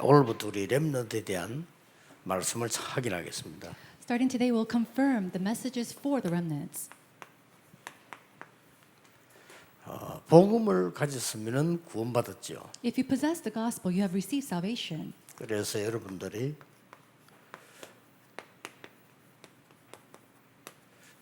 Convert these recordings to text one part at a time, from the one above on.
오늘부터 우리 렘넌트에 대한 말씀을 확인하겠습니다. Starting today, we'll confirm the messages for the remnants. 복음을 가졌으면 구원받았죠. If you possess the gospel, you have received salvation. 그래서 여러분들이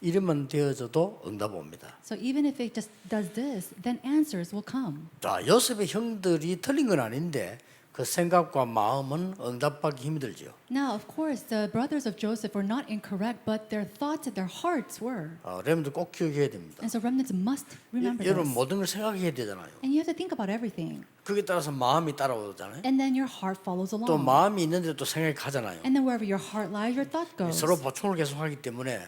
이름만 되어져도 응답 옵니다. So even if it just does this, then answers will come. 자, 요셉의 형들이 틀린 건 아닌데 그 생각과 마음은 응답받기 힘들죠. Now, of course, the brothers of Joseph were not incorrect, but their thoughts and their hearts were. 여러분들 꼭 기억해야 됩니다. And so remnants must remember 여러분 this. 모든 걸 생각해야 되잖아요. And you have to think about everything. 그게 따라서 마음이 따라오잖아요. And then your heart follows 또 along. 마음이 있는데 또 생각이 가잖아요. And then wherever your heart lies, your thought goes. 서로 보충을 계속하기 때문에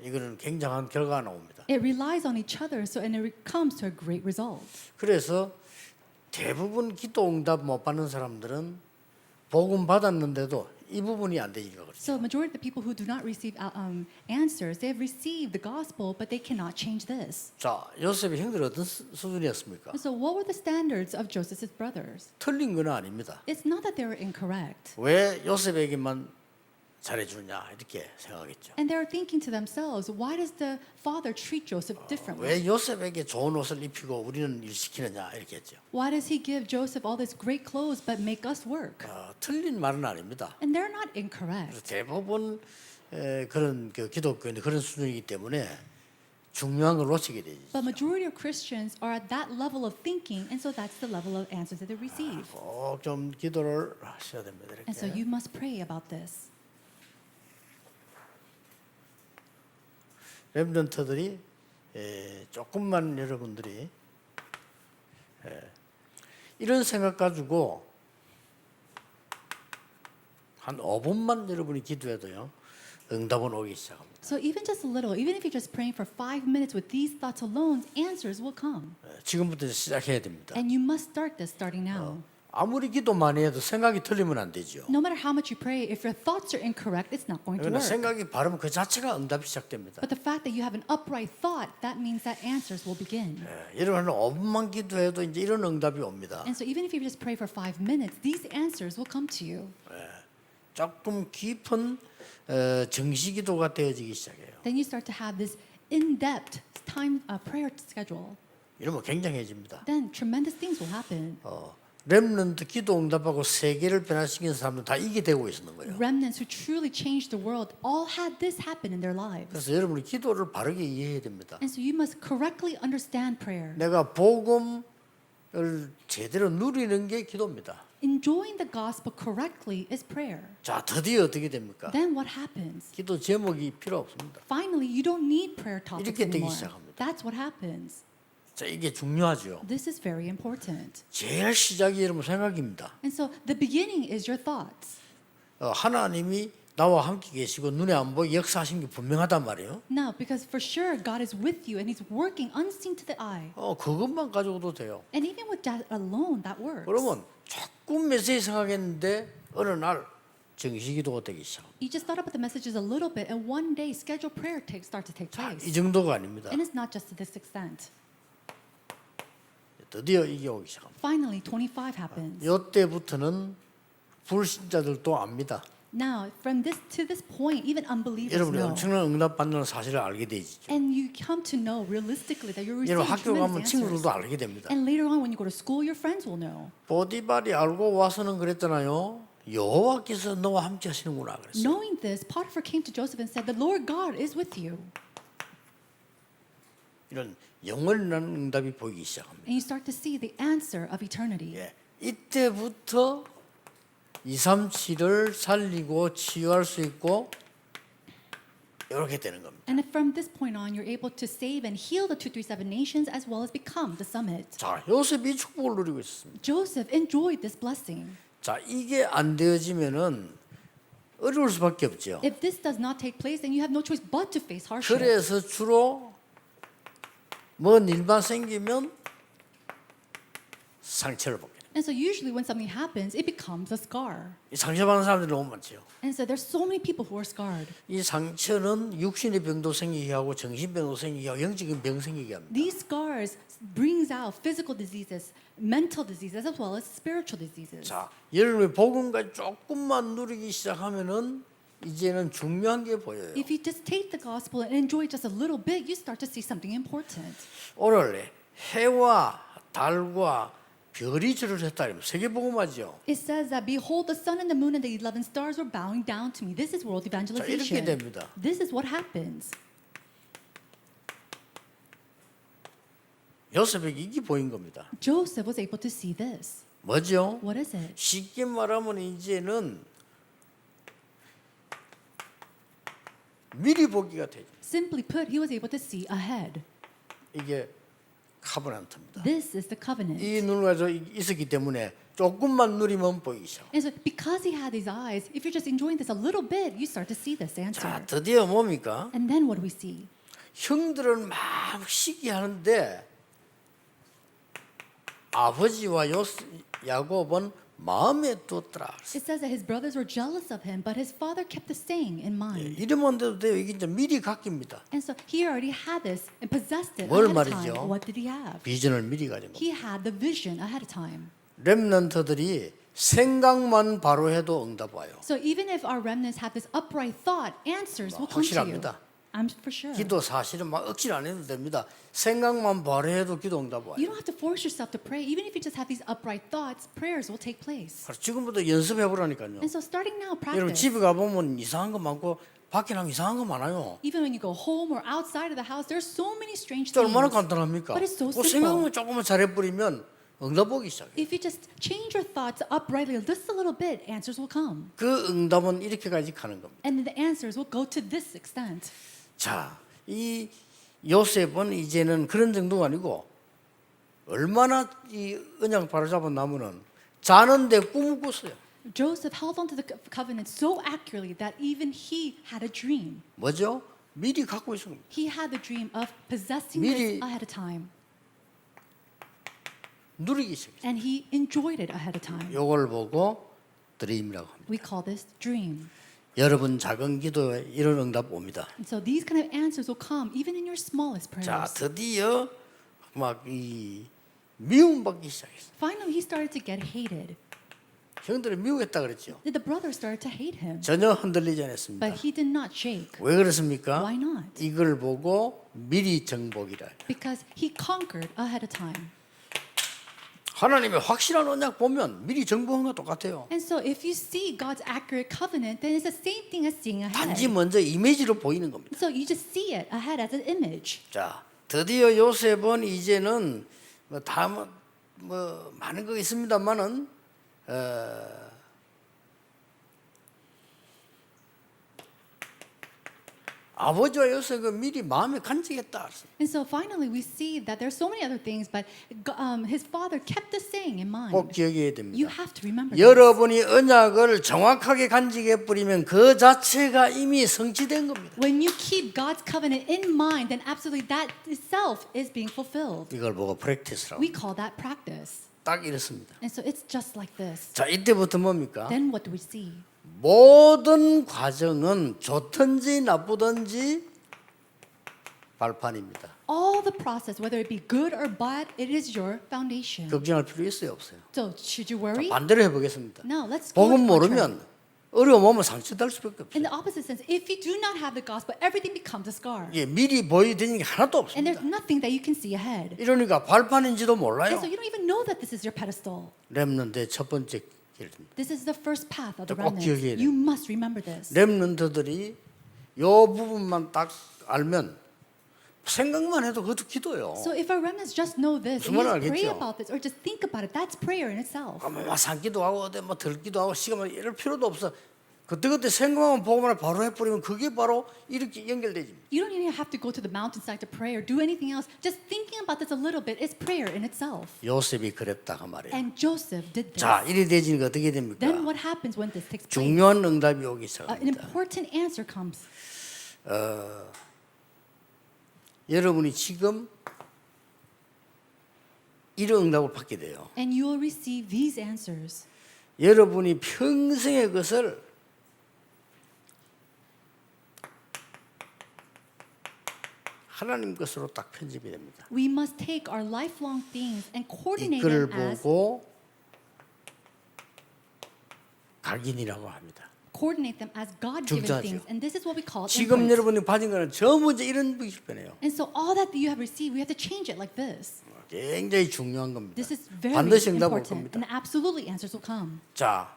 이거는 굉장한 결과가 나옵니다. It relies on each other, so and it comes to a great result. 그래서 대부분 기도 응답 못 받는 사람들은 복음 받았는데도 이 부분이 안 되니까 그렇죠. So majority of the people who do not receive answers, they have received the gospel, but they cannot change this. 자, 요셉의 형들이 어떤 수준이었습니까? And so what were the standards of Joseph's brothers? 틀린 건 아닙니다. It's not that they were incorrect. 왜 요셉에게만 잘해주냐 이렇게 생각했죠. And they're thinking to themselves, why does the father treat Joseph differently? 왜 요셉에게 좋은 옷을 입히고 우리는 일 시키느냐 이렇게 했죠. Why does he give Joseph all these great clothes but make us work? 틀린 말은 아닙니다. And they're not incorrect. 대부분 그런 기독교인이 그런 수준이기 때문에 중요한 걸 놓치게 되죠. But majority of Christians are at that level of thinking, and so that's the level of answers that they receive. 꼭 좀 기도를 하셔야 됩니다. 이렇게. And so you must pray about this. 렘넌트들이 조금만 여러분들이 이런 생각 가지고 한 5분만 여러분이 기도해도요 응답은 오기 시작합니다. So even just a little, even if you're just praying for 5 minutes with these thoughts alone, answers will come. 지금부터 시작해야 됩니다. And you must start this starting now. 아무리 기도 많이 해도 생각이 틀리면 안 되죠. No matter how much you pray, if your thoughts are incorrect, it's not going to 그러나 work. 생각이 바르면 그 자체가 응답이 시작됩니다. But the fact that you have an upright thought, that means that answers will begin. 여러분 5분만 기도해도 이제 이런 응답이 옵니다. And so even if you just pray for 5 minutes, these answers will come to you. 조금 깊은 정시기도가 되어지기 시작해요. Then you start to have this in-depth time prayer schedule. 이러면 굉장해집니다. Then tremendous things will happen. 렘넌트 기도 응답하고 세계를 변화시킨 사람들 다 이게 되고 있는 거예요. Remnants who truly changed the world all had this happen in their lives. 그래서 여러분이 기도를 바르게 이해해야 됩니다. And so you must correctly understand prayer. 내가 복음을 제대로 누리는 게 기도입니다. Enjoying the gospel correctly is prayer. 자, 드디어 어떻게 됩니까? Then what happens? 기도 제목이 필요 없습니다. Finally, you don't need prayer topics 이렇게 되기 anymore. 시작합니다. That's what happens. 자, 이게 중요하죠. This is very important. 제일 시작이 여러분 생각입니다. And so the beginning is your thoughts. 하나님이 나와 함께 계시고 눈에 안 보이게 역사하신 게 분명하단 말이에요. Now, because for sure God is with you and He's working unseen to the eye. 그것만 가지고도 돼요. And even with that alone, that works. 그러면 조금 메시지 생각했는데 어느 날 정시기도가 되기 시작. You just thought about the messages a little bit, and one day scheduled prayer start to take 자, place. 이 정도가 아닙니다. And it's not just to this extent. 드디어 이게 오기 시작합니다. Finally, 25 happens. 이때부터는 불신자들도 압니다. Now, from this to this point, even unbelievers 여러분이 know. 엄청난 응답 받는 사실을 알게 되죠. And you come to know realistically that you're 여러분 receiving 학교 가면 tremendous answers. 친구들도 알게 됩니다. And later on, when you go to school, your friends will know. 보디발이 알고 와서는 그랬잖아요. 여호와께서 너와 함께 하시는구나 그랬어요. Knowing this, Potiphar came to Joseph and said, "The Lord God is with you." 이런 영원한 응답이 보이기 시작합니다. And you start to see the answer of eternity. 예, 이때부터 237을 살리고 치유할 수 있고 이렇게 되는 겁니다. And from this point on, you're able to save and heal the 237 nations as well as become the summit. 자, 요셉이 축복을 누리고 있습니다. Joseph enjoyed this blessing. 자, 이게 안 되어지면은 어려울 수밖에 없죠. If this does not take place, then you have no choice but to face hardship. 그래서 주로 뭔 일만 생기면 상처를 받게 됩니다. And so usually when something happens, it becomes a scar. 이 상처받는 사람들이 너무 많죠. And so there's so many people who are scarred. 이 상처는 육신의 병도 생기게 하고 정신병도 생기게 하고 영적인 병 생기게 합니다. These scars brings out physical diseases, mental diseases, as well as spiritual diseases. 자, 여러분이 복음까지 조금만 누리기 시작하면은 이제는 중요한 게 보여요. If you just take the gospel and enjoy just a little bit, you start to see something important. 오늘 해와 달과 별이 절을 했다. 세계 복음화죠. It says that behold, the sun and the moon and the 11 stars were bowing down to me. This is world 이렇게 evangelization. 됩니다. This is what happens. 요셉에게 이게 보인 겁니다. Joseph was able to see this. 뭐죠? What is it? 쉽게 말하면 이제는 미리 보기가 되죠. Simply put, he was able to see ahead. 이게 카버넌트입니다. This is the covenant. 이 눈을 가지고 있었기 때문에 조금만 누리면 보이기 시작. And so because he had these eyes, if you're just enjoying this a little bit, you start to see this answer. 자, 드디어 뭡니까? And then what do we see? 형들은 막 시기하는데 아버지와 야곱은 마음에 두었더라. It says that his brothers were jealous of him, but his father kept the saying in mind. 이러면 돼도 돼요. 이게 이제 미리 갖깁니다. And so he already had this and possessed it 뭘 ahead of 말이죠? time. What did he have? 비전을 미리 가진 겁니다. He had the vision ahead of time. 렘넌트들이 생각만 바로 해도 응답 와요. So even if our remnants have this upright thought, answers will come to you. 확실합니다. I'm for sure. 기도 사실은 막 억지로 안 해도 됩니다. 생각만 바로 해도 기도 응답 와요. You don't have to force yourself to pray. Even if you just have these upright thoughts, prayers will take place. 지금부터 연습해 보라니까요. And so starting now, 여러분 practice. 집에 가 보면 이상한 거 많고 밖에 나면 이상한 거 많아요. Even when you go home or outside of the house, there's so many strange 또 things. 얼마나 간단합니까? But it's so 그 simple. 생각만 조금만 잘해버리면 응답 오기 시작해요. If you just change your thoughts uprightly just a little bit, answers will come. 그 응답은 이렇게까지 가는 겁니다. And then the answers will go to this extent. 자, 이 요셉은 이제는 그런 정도가 아니고 얼마나 이 언약 바로잡아 나면은 자는데 꿈을 꿨어요. Joseph held on to the covenant so accurately that even he had a dream. 뭐죠? 미리 갖고 있는 겁니다. He had the dream of possessing 미리- this ahead of time. 누리기 시작했어요. And he enjoyed it ahead of time. 이걸 보고 드림이라고 합니다. We call this dream. 여러분 작은 기도에 이런 응답 옵니다. And so these kind of answers will come even in your smallest 자, prayers. 드디어 막 이 미움받기 시작했어요. Finally, he started to get hated. 형들이 미워했다 그랬죠. The brothers started to hate him, 전혀 흔들리지 않았습니다. but he did not shake. 왜 그렇습니까? Why not? 이걸 보고 미리 정복이라. Because he conquered ahead of time. 하나님의 확실한 언약 보면 미리 정복한 거 똑같아요. And so if you see God's accurate covenant, then it's the same thing as seeing 단지 ahead. 먼저 이미지로 보이는 겁니다. So you just see it ahead as an image. 자, 드디어 요셉은 이제는 뭐 많은 거 있습니다만은 아버지와 요셉은 미리 마음에 간직했다. And so finally we see that there's so many other things, but his father kept the saying in mind. 꼭 기억해야 You 됩니다. have to remember this. 여러분이 언약을 정확하게 간직해 버리면 그 자체가 이미 성취된 겁니다. When you keep God's covenant in mind, then absolutely that itself is being fulfilled. 이걸 보고 프랙티스라고. We call that practice. 딱 이렇습니다. And so it's just like this. 자, 이때부터 뭡니까? Then what do we see? 모든 과정은 좋든지 나쁘든지 발판입니다. All the process, whether it be good or bad, it is your foundation. 걱정할 필요 있어요, 없어요? So should you worry? 반대로 해보겠습니다. No, let's go 복음 with the contrary. 모르면 어려움 오면 상처될 수밖에 없어요. In the opposite sense, if you do not have the gospel, everything becomes a scar. 예, 미리 보여드리는 게 하나도 And there's 없습니다. nothing that you can see ahead. 이러니까 발판인지도 And 몰라요. so you don't even know that this is your pedestal. 렘넌트의 첫 번째 길입니다. This is the first path of the 꼭 기억해야 remnant. 돼. You must remember this. 렘넌트들이 요 부분만 딱 알면 생각만 해도 그것도 기도요. So if our remnants just know this, 무슨 and 말을 just pray 알겠죠? about this, or just think about it, that's prayer in itself. 뭐 산기도 하고 어디 뭐 들기도 하고 시간만 이럴 필요도 없어. 그때 생각만 보고만 바로 해버리면 그게 바로 이렇게 연결되지. You don't even have to go to the mountainside to pray or do anything else. Just thinking about this a little bit is prayer in itself. 요셉이 그랬다가 말이에요. And Joseph did this. 자, 이래 되지니까 어떻게 됩니까? Then what happens when this takes place? 중요한 응답이 오기 An 시작합니다. important answer comes. 여러분이 지금 이런 응답을 받게 돼요. And you will receive these answers. 여러분이 평생의 것을 하나님 것으로 딱 편집이 됩니다. We must take our lifelong things and coordinate 이걸 them as 보고 각인이라고 합니다. coordinate them as God-given 중요하죠. things, and this is what we call 지금 imprint. 여러분이 받은 거는 전부 이제 이런 형편이에요. And so all that you have received, we have to change it like this. 굉장히 중요한 겁니다. This is very 반드시 응답 올 important, 겁니다. and absolutely answers will come. 자,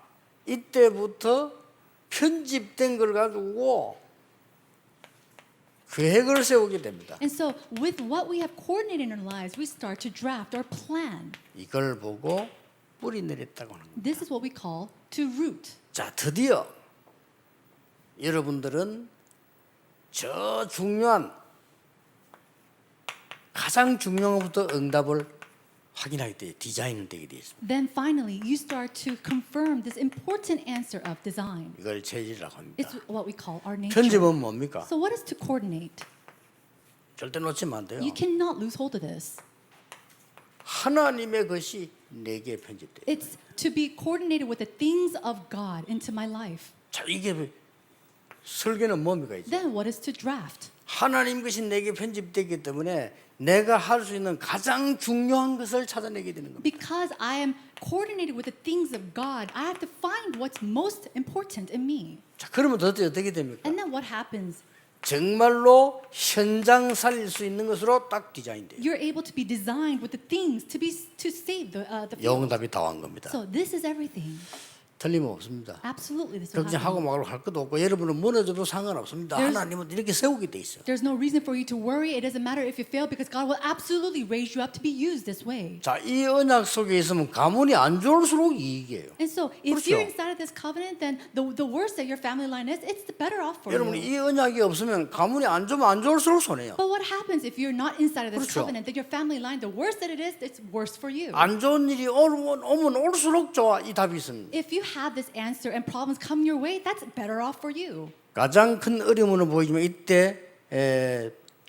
이때부터 편집된 걸 가지고 계획을 세우게 됩니다. And so with what we have coordinated in our lives, we start to draft our plan. 이걸 보고 뿌리 내렸다고 하는 겁니다. This is what we call to root. 자, 드디어 여러분들은 저 중요한 가장 중요한 것부터 응답을 확인하게 돼 디자인을 되게 돼 있습니다. Then finally, you start to confirm this important answer of design. 이걸 체질이라고 합니다. It's what we call our nature. 편집은 뭡니까? So what is to coordinate? 절대 놓치면 안 돼요. You cannot lose hold of this. 하나님의 것이 내게 편집돼요. It's to be coordinated with the things of God into my life. 자, 이게 설계는 뭡니까 이제? Then what is to draft? 하나님 것이 내게 편집되기 때문에 내가 할 수 있는 가장 중요한 것을 찾아내게 되는 겁니다. Because I am coordinated with the things of God, I have to find what's most important in me. 자, 그러면 도대체 어떻게 됩니까? And then what happens? 정말로 현장 살릴 수 있는 것으로 딱 디자인돼요. You're able to be designed with the things to save the field. 영답이 다 온 겁니다. So this is everything. 틀림없습니다. Absolutely, this will 걱정하고 happen. 말고 할 것도 없고 여러분은 무너져도 상관없습니다. There's- 하나님은 이렇게 세우게 돼 있어요. There's no reason for you to worry. It doesn't matter if you fail because God will absolutely raise you up to be used this way. 자, 이 언약 속에 있으면 가문이 안 좋을수록 이익이에요. And so, if 그렇죠. you're inside of this covenant, then the worse that your family line is, it's the better off for 여러분 you. 이 언약이 없으면 가문이 안 좋으면 안 좋을수록 손해요. But what happens if you're not inside of this 그렇죠. covenant? That your family line, the worse that it is, it's worse for you. 안 좋은 일이 오면 올수록 좋아. 이 답이 있습니다. If you have this answer and problems come your way, that's better off for you. 가장 큰 어려움으로 보이지만 이때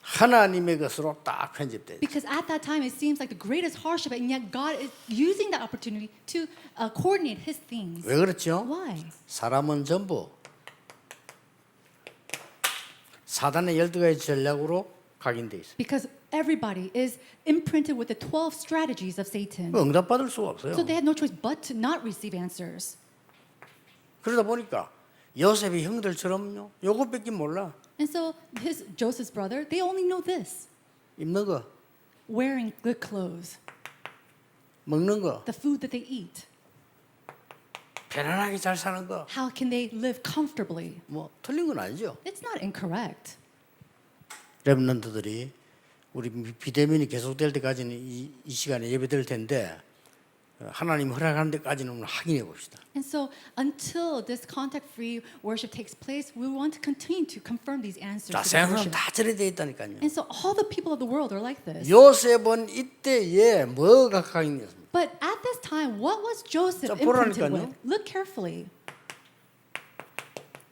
하나님의 것으로 딱 편집돼요. Because at that time, it seems like the greatest hardship, and yet God is using that opportunity to coordinate His things. 왜 그렇죠? Why? 사람은 전부 사단의 12가지 전략으로 각인돼 있어요. Because everybody is imprinted with the 12 strategies of Satan. 응답받을 수가 없어요. So they had no choice but to not receive answers. 그러다 보니까 요셉의 형들처럼요. 요것밖에 몰라. And so Joseph's brother, they only know this: 입는 거, wearing good clothes, 먹는 거, the food that they eat. 편안하게 잘 사는 거. How can they live comfortably? 뭐 틀린 건 아니죠. It's not incorrect. 렘넌트들이 우리 비대면이 계속될 때까지는 이 시간에 예배될 텐데 하나님 허락하는 데까지는 확인해 봅시다. And so until this contact-free worship takes place, we want to continue to confirm these answers 자, to the 세상은 worship. 다 저래 돼 있다니까요. And so all the people of the world are like this. 요셉은 이때에 뭐가 각인이었습니까? But at this time, what was Joseph 자, imprinted 보라니까요. with? Look carefully.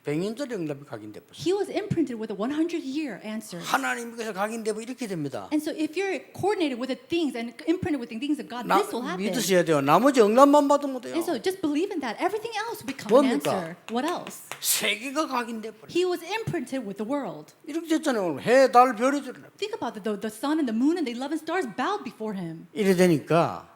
100년짜리 응답이 각인돼 버렸어요. He was imprinted with a 100-year answer. 하나님께서 각인되면 이렇게 됩니다. And so if you're coordinated with the things and imprinted with the things of God, this will happen. 믿으셔야 돼요. 나머지 응답만 받으면 돼요. And so just believe in that. Everything else will become an 뭡니까? answer. What else? 세계가 각인돼 버려. He was imprinted with the world. 이렇게 됐잖아요. 해, 달, 별이 들어. Think about it. The sun and the moon and the 11 stars bowed before him. 이래 되니까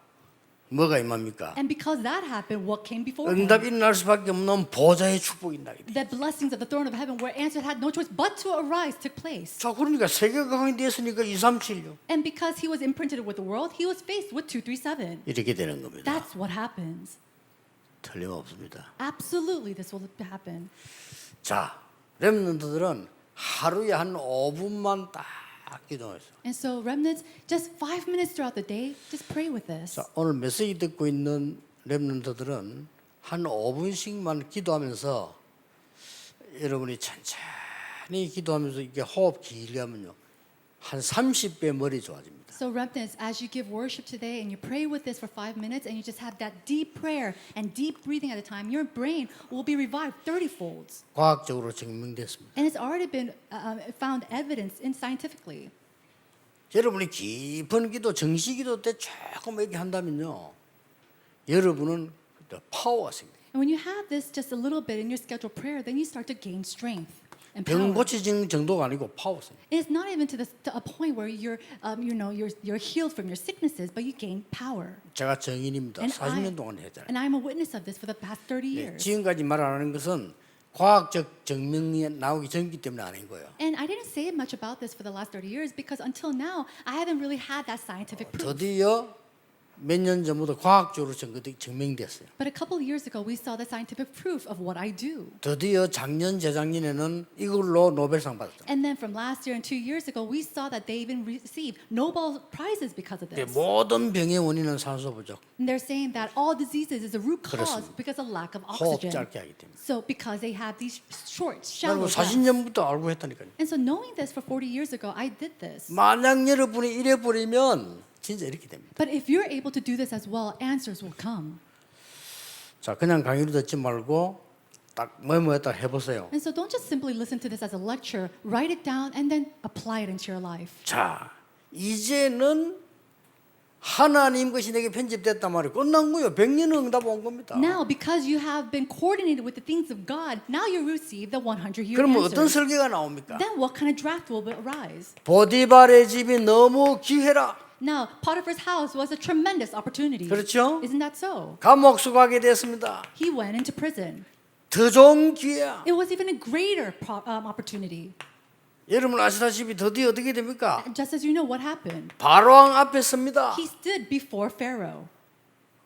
뭐가 임합니까? And because that happened, what came before him? 응답이 일어날 수밖에 없는 보좌의 축복이 나게 돼. The blessings of the throne of heaven where answer had no choice but to arise took place. 자, 그러니까 세계가 각인되었으니까 237요. And because he was imprinted with the world, he was faced with 237. 이렇게 되는 겁니다. That's what happens. 틀림없습니다. Absolutely, this will happen. 자, 렘넌트들은 하루에 한 5분만 딱 기도했어. And so, remnants, just 5 minutes throughout the day, just pray with this. 자, 오늘 메시지 듣고 있는 렘넌트들은 한 5분씩만 기도하면서 여러분이 천천히 기도하면서 이게 호흡 길게 하면요. 한 30배 머리 좋아집니다. So, remnants, as you give worship today and you pray with this for 5 minutes and you just have that deep prayer and deep breathing at a time, your brain will be revived 30 folds. 과학적으로 증명됐습니다. And it's already been found evidence in scientifically. 여러분이 깊은 기도, 정식기도 때 조금 이렇게 한다면요, 여러분은 파워가 생겨요. And when you have this just a little bit in your scheduled prayer, then you start to gain strength and 병 power. 고쳐지는 정도가 아니고 파워가 생겨요. It's not even to a point where you're healed from your sicknesses, but you gain power. 제가 정인입니다. And 40년 동안 했잖아요. And I'm a witness of this for the past 30 네, years. 지금까지 말 안 하는 것은 과학적 증명이 나오기 전이기 때문에 아닌 거예요. And I didn't say much about this for the last 30 years because until now, I haven't really had that scientific proof. 드디어 몇 년 전부터 과학적으로 증명됐어요. But a couple of years ago, we saw the scientific proof of what I do. 드디어 작년, 재작년에는 이걸로 노벨상 받았죠. And then from last year and 2 years ago, we saw that they even received Nobel Prizes because of this. 모든 병의 원인은 산소 부족, And they're saying that all diseases is a root cause 그렇습니다. because of lack of 호흡 oxygen. 짧게 하기 때문에. So because they have these short, 나는 shallow breaths. 40년부터 알고 했다니까요. And so knowing this for 40 years ago, I did this. 만약 여러분이 이래 버리면 진짜 이렇게 됩니다. But if you're able to do this as well, answers will come. 자, 그냥 강의로 듣지 말고 딱 뭐뭐했다 해보세요. And so don't just simply listen to this as a lecture. Write it down and then apply it into your life. 자, 이제는 하나님 것이 내게 편집됐단 말이에요. 끝난 거예요. 100년 응답 온 겁니다. Now, because you have been coordinated with the things of God, now you receive the 100-year 그러면 어떤 answers. 설계가 나옵니까? Then what kind of draft will arise? 보디발의 집이 너무 기회라. Now, Potiphar's house was a tremendous opportunity. 그렇죠? Isn't that so? 감옥 수가게 됐습니다. He went into prison. 더 좋은 기회야. It was even a greater opportunity. 여러분 아시다시피 드디어 어떻게 됩니까? Just as you know what happened. 바로왕 앞에 섭니다. He stood before Pharaoh.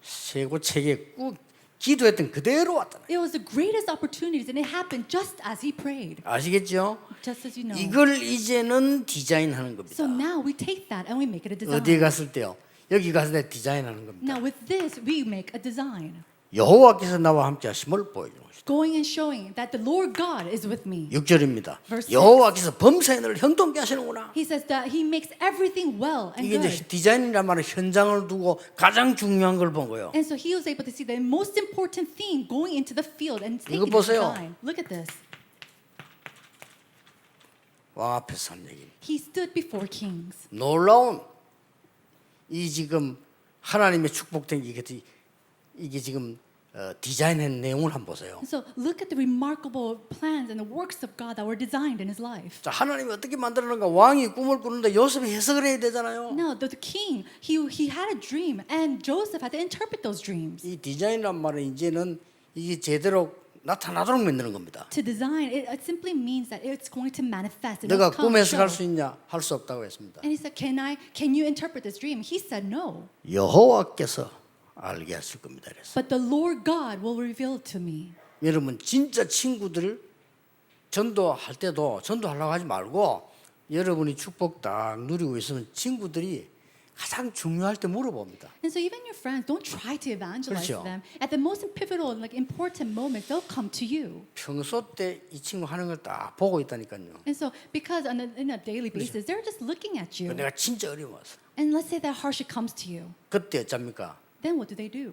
세고 책에 꾹 기도했던 그대로 왔다. It was the greatest opportunities and it happened just as he prayed. 아시겠죠? Just as you know. 이걸 이제는 디자인하는 겁니다. So now we take that and we make it a design. 어디에 갔을 때요? 여기 갔을 때 디자인하는 겁니다. Now with this, we make a design. 여호와께서 나와 함께 하심을 보여주는 것이다. Going and showing that the Lord God is with me. 6절입니다. Verse 여호와께서 범사인을 형통케 하시는구나. He says that he makes everything well and 이게 이제 good. 디자인이란 말은 현장을 두고 가장 중요한 걸 본 거예요. And so he was able to see the most important thing going into the field and 이거 taking the 보세요. design. Look at this. 왕 앞에서 한 얘기. He stood before kings. 놀라운 이 지금 하나님의 축복된 이게 지금 디자인한 내용을 한번 보세요. And so look at the remarkable plans and the works of God that were designed in his life. 자, 하나님이 어떻게 만들었는가? 왕이 꿈을 꾸는데 요셉이 해석을 해야 되잖아요. Now the king, he had a dream and Joseph had to interpret those dreams. 이 디자인이란 말은 이제는 이게 제대로 나타나도록 만드는 겁니다. To design, it simply means that it's going to manifest. It 내가 will come, 꿈 해석할 수 show. 있냐? 할 수 없다고 했습니다. And he said, can you interpret this dream? He said no. 여호와께서 알게 하실 겁니다. 그래서 But the Lord God will reveal it to me. 여러분 진짜 친구들 전도할 때도 전도하려고 하지 말고 여러분이 축복 딱 누리고 있으면 친구들이 가장 중요할 때 물어봅니다. And so even your friends, don't try to evangelize 그렇죠. them. At the most pivotal and important moments, they'll come to you. 평소 때 이 친구 하는 걸 딱 보고 있다니까요. And so because on in a daily basis, they're just looking at you. 내가 진짜 어려워서 And let's say that hardship comes to you. 그때 어쩝니까? Then what do?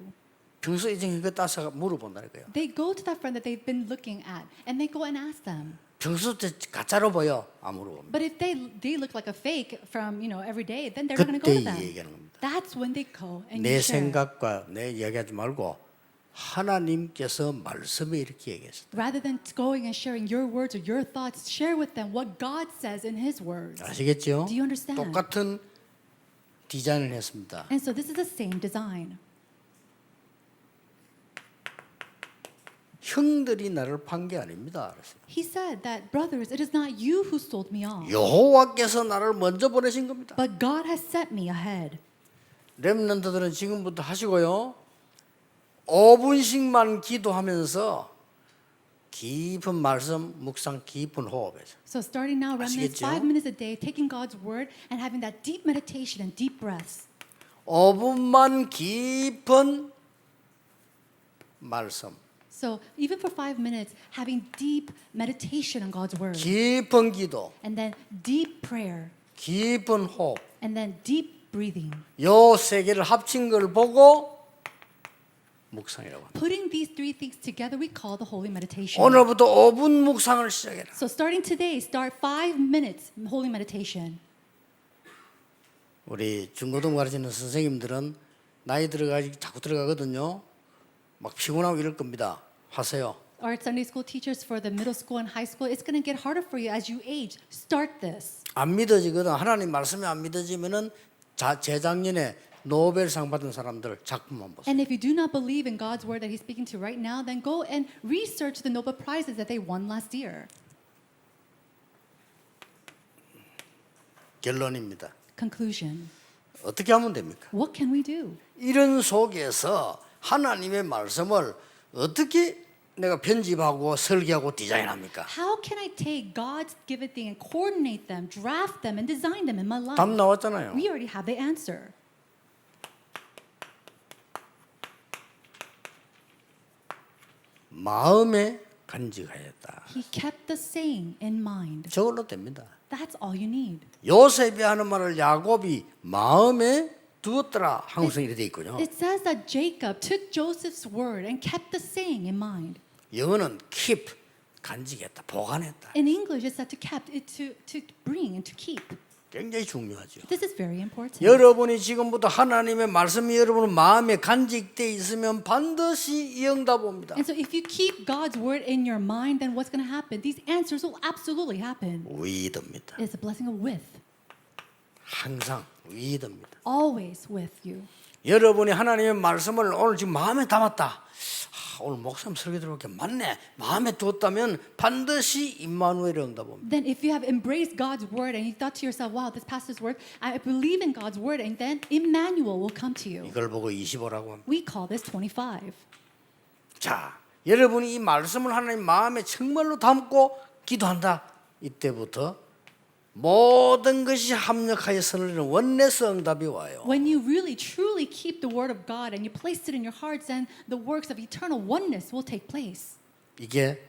평소 이제 이거 따서 물어본다니까요. They go to that friend that they've been looking at and they go and ask them. 평소 때 가짜로 보여 안 물어봅니다. But if they look like a fake from every day, then they're not going to go 그때 to them. 얘기하는 겁니다. That's when they go and 내 you share. 생각과 내 이야기하지 말고 하나님께서 말씀에 이렇게 얘기했어요. Rather than going and sharing your words or your thoughts, share with them what God says in His words. 아시겠죠? Do you understand? 똑같은 디자인을 했습니다. And so this is the same design. 형들이 나를 판 게 아닙니다. 그랬어요. He said that, brothers, it is not you who sold me off, 여호와께서 나를 먼저 보내신 겁니다. but God has sent me ahead. 렘넌트들은 지금부터 하시고요. 5분씩만 기도하면서 깊은 말씀, 묵상, 깊은 호흡에서 So starting now, remnants, 아시겠죠? 5 minutes a day, taking God's word and having that deep meditation and deep breaths. 5분만 깊은 말씀, So even for 5 minutes, having deep meditation on God's word, 깊은 기도, and then deep prayer, 깊은 호흡, and then deep breathing. 요 세 개를 합친 걸 보고 묵상이라고 합니다. Putting these three things together, we call the holy meditation. 오늘부터 5분 묵상을 시작해라. So starting today, start 5 minutes holy meditation. 우리 중고등 가르치는 선생님들은 나이 들어가지 자꾸 들어가거든요. 막 피곤하고 이럴 겁니다. 하세요. Or Sunday school teachers for the middle school and high school, it's going to get harder for you as you age. Start this. 안 믿어지거든. 하나님 말씀이 안 믿어지면은 재작년에 노벨상 받은 사람들 작품만 보세요. And if you do not believe in God's word that He's speaking to right now, then go and research the Nobel Prizes that they won last year. 결론입니다. Conclusion. 어떻게 하면 됩니까? What can we do? 이런 속에서 하나님의 말씀을 어떻게 내가 편집하고 설계하고 디자인합니까? How can I take God's given thing and coordinate them, draft them, and design them in my life? 답 나왔잖아요. We already have the answer. 마음에 간직하였다. He kept the saying in mind. 저걸로 됩니다. That's all you need. 요셉이 하는 말을 야곱이 마음에 두었더라. 한국성이 이렇게 돼 있군요. It says that Jacob took Joseph's word and kept the saying in mind. 영어는 keep, 간직했다, 보관했다. In English, it's said to kept, to bring and to keep. 굉장히 중요하죠. This is very important. 여러분이 지금부터 하나님의 말씀이 여러분 마음에 간직돼 있으면 반드시 이 응답 옵니다. And so if you keep God's word in your mind, then what's going to happen? These answers will absolutely happen. 위듭니다. It's a blessing of with. 항상 위듭니다. Always with you. 여러분이 하나님의 말씀을 오늘 지금 마음에 담았다. 오늘 목사님 설교 들어볼게 맞네. 마음에 두었다면 반드시 임마누엘의 응답 옵니다. Then if you have embraced God's word and you thought to yourself, wow, this pastor's word, I believe in God's word, and then Emmanuel will come to you. 이걸 보고 25라고 합니다. We call this 25. 자, 여러분이 이 말씀을 하나님 마음에 정말로 담고 기도한다. 이때부터 모든 것이 합력하여 선을 원내스 응답이 와요. When you really truly keep the word of God and you place it in your hearts, then the works of eternal oneness will take place. 이게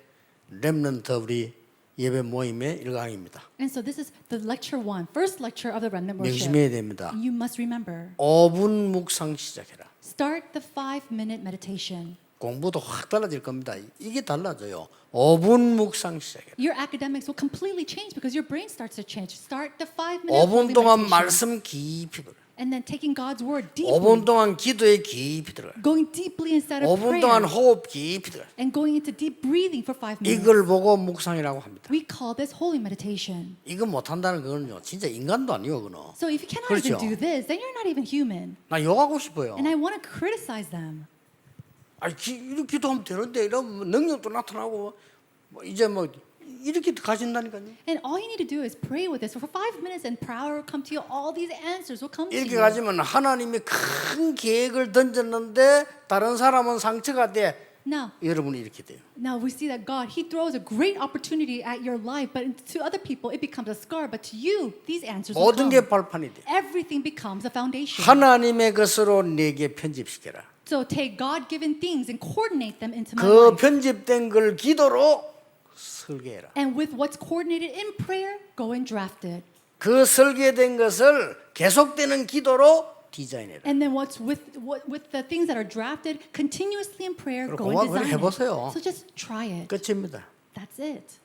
렘넌트 우리 예배 모임의 1강입니다. And so this is the lecture one, first lecture of the remnant worship. 명심해야 됩니다. You must remember. 5분 묵상 시작해라. Start the 5-minute meditation. 공부도 확 달라질 겁니다. 이게 달라져요. 5분 묵상 시작해라. Your academics will completely change because your brain starts to change. Start the 5-minute 5분 동안 meditation. 말씀 깊이 들어. And then taking God's word 5분 deeply. 동안 기도에 깊이 들어. Going deeply inside of 5분 동안 prayer. 호흡 깊이 들어. And going into deep breathing for 5 minutes. 이걸 보고 묵상이라고 합니다. We call this holy meditation. 이거 못한다는 거는요. 진짜 인간도 아니요. 그거는. So if you cannot 그렇죠. even do this, then you're not even human. 나 욕하고 싶어요. And I want to criticize them. 아니 이렇게 기도하면 되는데 이러면 능력도 나타나고 뭐 이제 뭐 이렇게 가진다니까요. And all you need to do is pray with this. For 5 minutes and power will come to you. All these answers will come to 이렇게 you. 가지면 하나님이 큰 계획을 던졌는데 다른 사람은 상처가 돼. Now, 여러분이 이렇게 돼요. we see that God, He throws a great opportunity at your life, but to other people it becomes a scar. But to you, these answers will 모든 게 come. 발판이 돼. Everything becomes a foundation. 하나님의 것으로 내게 편집시켜라. So take God-given things and coordinate them into my 그 life. 편집된 걸 기도로 설계해라. And with what's coordinated in prayer, go and draft it. 그 설계된 것을 계속되는 기도로 디자인해라. And then what's with the things that are drafted continuously in prayer, 그럼 go and 그걸 design 해보세요. it. So just try it. 끝입니다. That's it.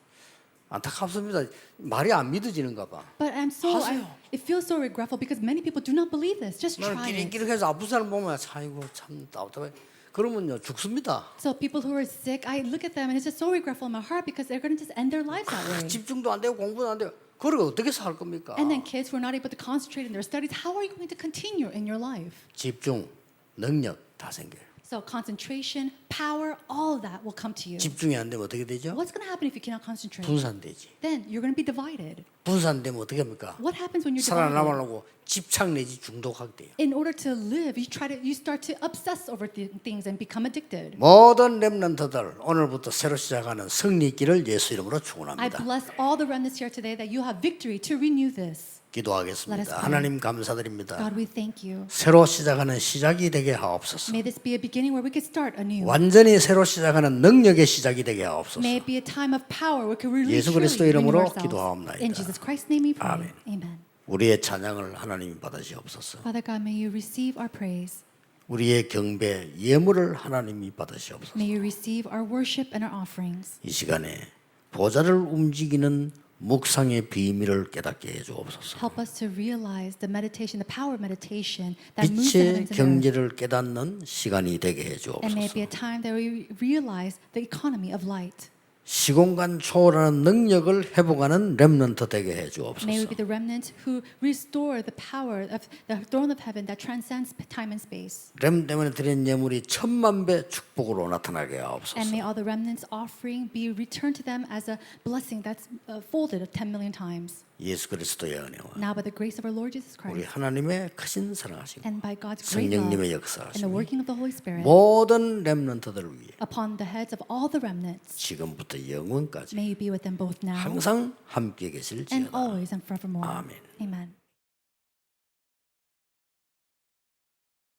안타깝습니다. 말이 안 믿어지는가 봐. But 하세요. it feels so regretful because many people do not believe this. Just 나는 try it. 끼리끼리 해서 아픈 사람 보면 아이고 참 답답해. 그러면요 죽습니다. So people who are sick, I look at them and it's just so regretful in my heart because they're going to just end their lives that way. 집중도 안 되고 공부도 안 되고 그걸 어떻게 살 겁니까? And then kids who are not able to concentrate in their studies, how are you going to continue in your life? 집중, 능력 다 생겨요. So concentration, power, all of that will come to you. 집중이 안 되면 어떻게 되죠? What's going to happen if you cannot concentrate? 분산되지. Then you're going to be divided. 분산되면 어떻게 합니까? What happens when you're divided? 살아남으려고 집착 내지 중독하게 돼요. In order to live, you start to obsess over things and become addicted. 모든 렘넌트들 오늘부터 새로 시작하는 승리길을 예수 이름으로 I 축원합니다. bless all the remnants here today that you have victory to renew this. Let us 기도하겠습니다. pray. 하나님 감사드립니다. God, we thank you. 새로 시작하는 시작이 되게 하옵소서. May this be a beginning where we can start anew. 완전히 새로 시작하는 능력의 시작이 되게 하옵소서. May it be a time of power where we can really 예수 truly 그리스도 renew 이름으로 ourselves. 기도하옵나이다. In Jesus Christ's name we pray. 아멘. Amen. 우리의 찬양을 하나님이 받으시옵소서. Father God, may you receive our praise. 우리의 경배 예물을 하나님이 받으시옵소서. May you receive our worship and our offerings. 이 시간에 보좌를 움직이는 묵상의 비밀을 깨닫게 해 주옵소서. Help us to realize the meditation, the power of meditation that moves the 빛의 heavens and earth. 경제를 깨닫는 시간이 되게 해 And may it be 주옵소서. a time that we realize the economy of light. 시공간 초월하는 능력을 회복하는 렘넌트 되게 해 May we 주옵소서. be the remnant who restore the power of the throne of heaven that transcends time and space. 렘 때문에 드린 예물이 1000만 배 축복으로 나타나게 And 하옵소서. may all the remnants offering be returned to them as a blessing that's folded 10 million times. 예수 그리스도의 은혜와 Now by the grace of our Lord Jesus 우리 Christ 하나님의 크신 사랑하심, and by God's great love 성령님의 and the 역사하심, working of the Holy Spirit 모든 렘넌트들을 위해 upon the heads of all the remnants, 지금부터 영원까지 may you be with them both now 항상 함께 and 계실지어다. always and forevermore. 아멘. Amen.